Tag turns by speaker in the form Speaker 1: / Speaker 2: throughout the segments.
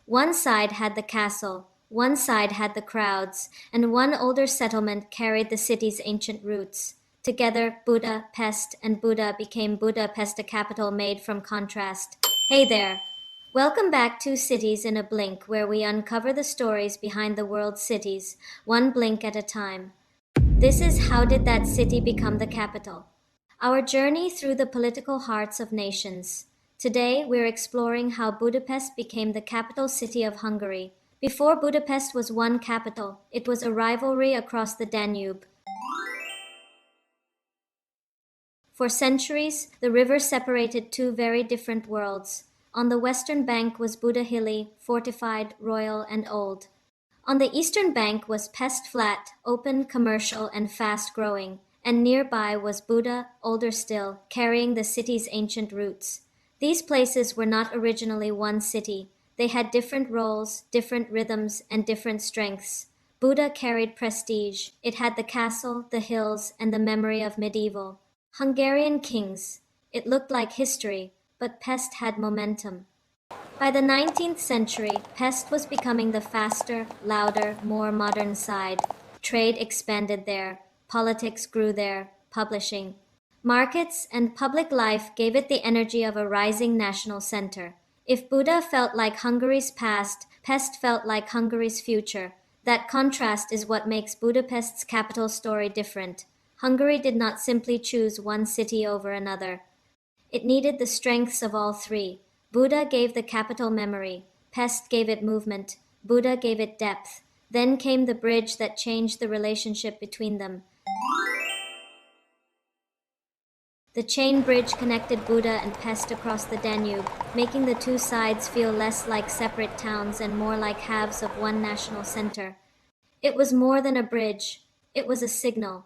Speaker 1: One side had the castle, one side had the crowds, and one older settlement carried the city's ancient roots. Together, Buda, Pest, and Buda became Budapest, a capital made from contrast. Hey there! Welcome back to Cities in a Blink, where we uncover the stories behind the world's cities, one blink at a time. This is How Did That City Become the Capital? Our journey through the political hearts of nations. Today, we're exploring how Budapest became the capital city of Hungary. Before Budapest was one capital, it was a rivalry across the Danube. For centuries, the river separated two very different worlds. On the western bank was Buda hilly, fortified, royal, and old. On the eastern bank was Pest flat, open, commercial, and fast-growing, and nearby was Buda, older still, carrying the city's ancient roots. These places were not originally one city. They had different roles, different rhythms, and different strengths. Buda carried prestige. It had the castle, the hills, and the memory of medieval Hungarian kings. It looked like history, but Pest had momentum. By the 19th century, Pest was becoming the faster, louder, more modern side. Trade expanded there, politics grew there, publishing. Markets and public life gave it the energy of a rising national center. If Buda felt like Hungary's past, Pest felt like Hungary's future. That contrast is what makes Budapest's capital story different. Hungary did not simply choose one city over another. It needed the strengths of all three. Buda gave the capital memory, Pest gave it movement, Buda gave it depth. Then came the bridge that changed the relationship between them. The chain bridge connected Buda and Pest across the Danube, making the two sides feel less like separate towns and more like halves of one national center. It was more than a bridge, it was a signal.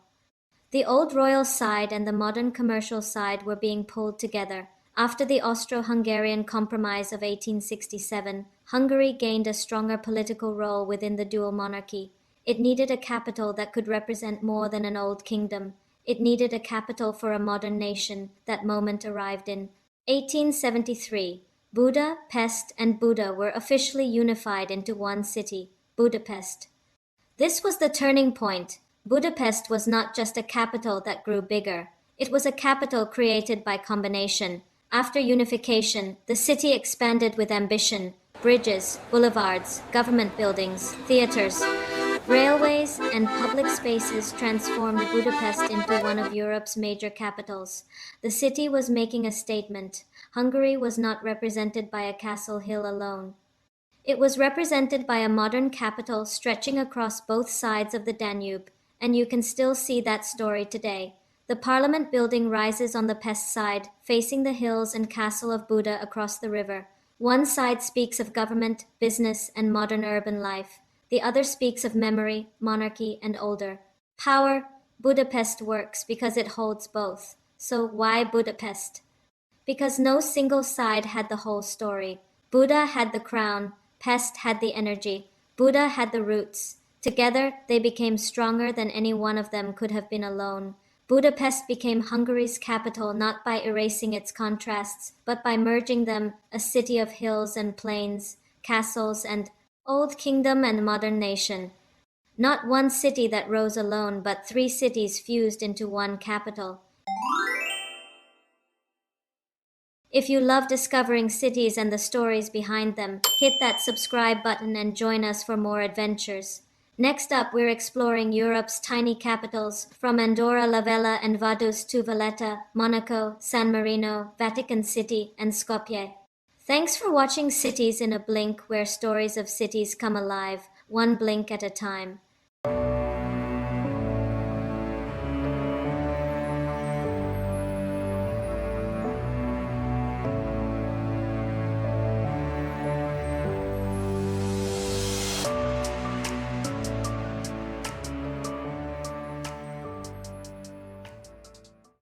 Speaker 1: The old royal side and the modern commercial side were being pulled together. After the Austro-Hungarian Compromise of 1867, Hungary gained a stronger political role within the dual monarchy. It needed a capital that could represent more than an old kingdom. It needed a capital for a modern nation. That moment arrived in 1873. Buda, Pest, and Buda were officially unified into one city, Budapest. This was the turning point. Budapest was not just a capital that grew bigger. It was a capital created by combination. After unification, the city expanded with ambition. Bridges, boulevards, government buildings, theaters, railways, and public spaces transformed Budapest into one of Europe's major capitals. The city was making a statement. Hungary was not represented by a castle hill alone. It was represented by a modern capital stretching across both sides of the Danube, and you can still see that story today. The parliament building rises on the Pest side, facing the hills and castle of Buda across the river. One side speaks of government, business, and modern urban life. The other speaks of memory, monarchy, and older power. Budapest works because it holds both. So why Budapest? Because no single side had the whole story. Buda had the crown, Pest had the energy, Buda had the roots. Together, they became stronger than any one of them could have been alone. Budapest became Hungary's capital not by erasing its contrasts, but by merging them, a city of hills and plains, castles and old kingdom and modern nation. Not one city that rose alone, but three cities fused into one capital. If you love discovering cities and the stories behind them, hit that subscribe button and join us for more adventures. Next up, we're exploring Europe's tiny capitals, from Andorra, Vella, and Vaduz to Valletta, Monaco, San Marino, Vatican City, and Skopje. Thanks for watching Cities in a Blink, where stories of cities come alive, one blink at a time.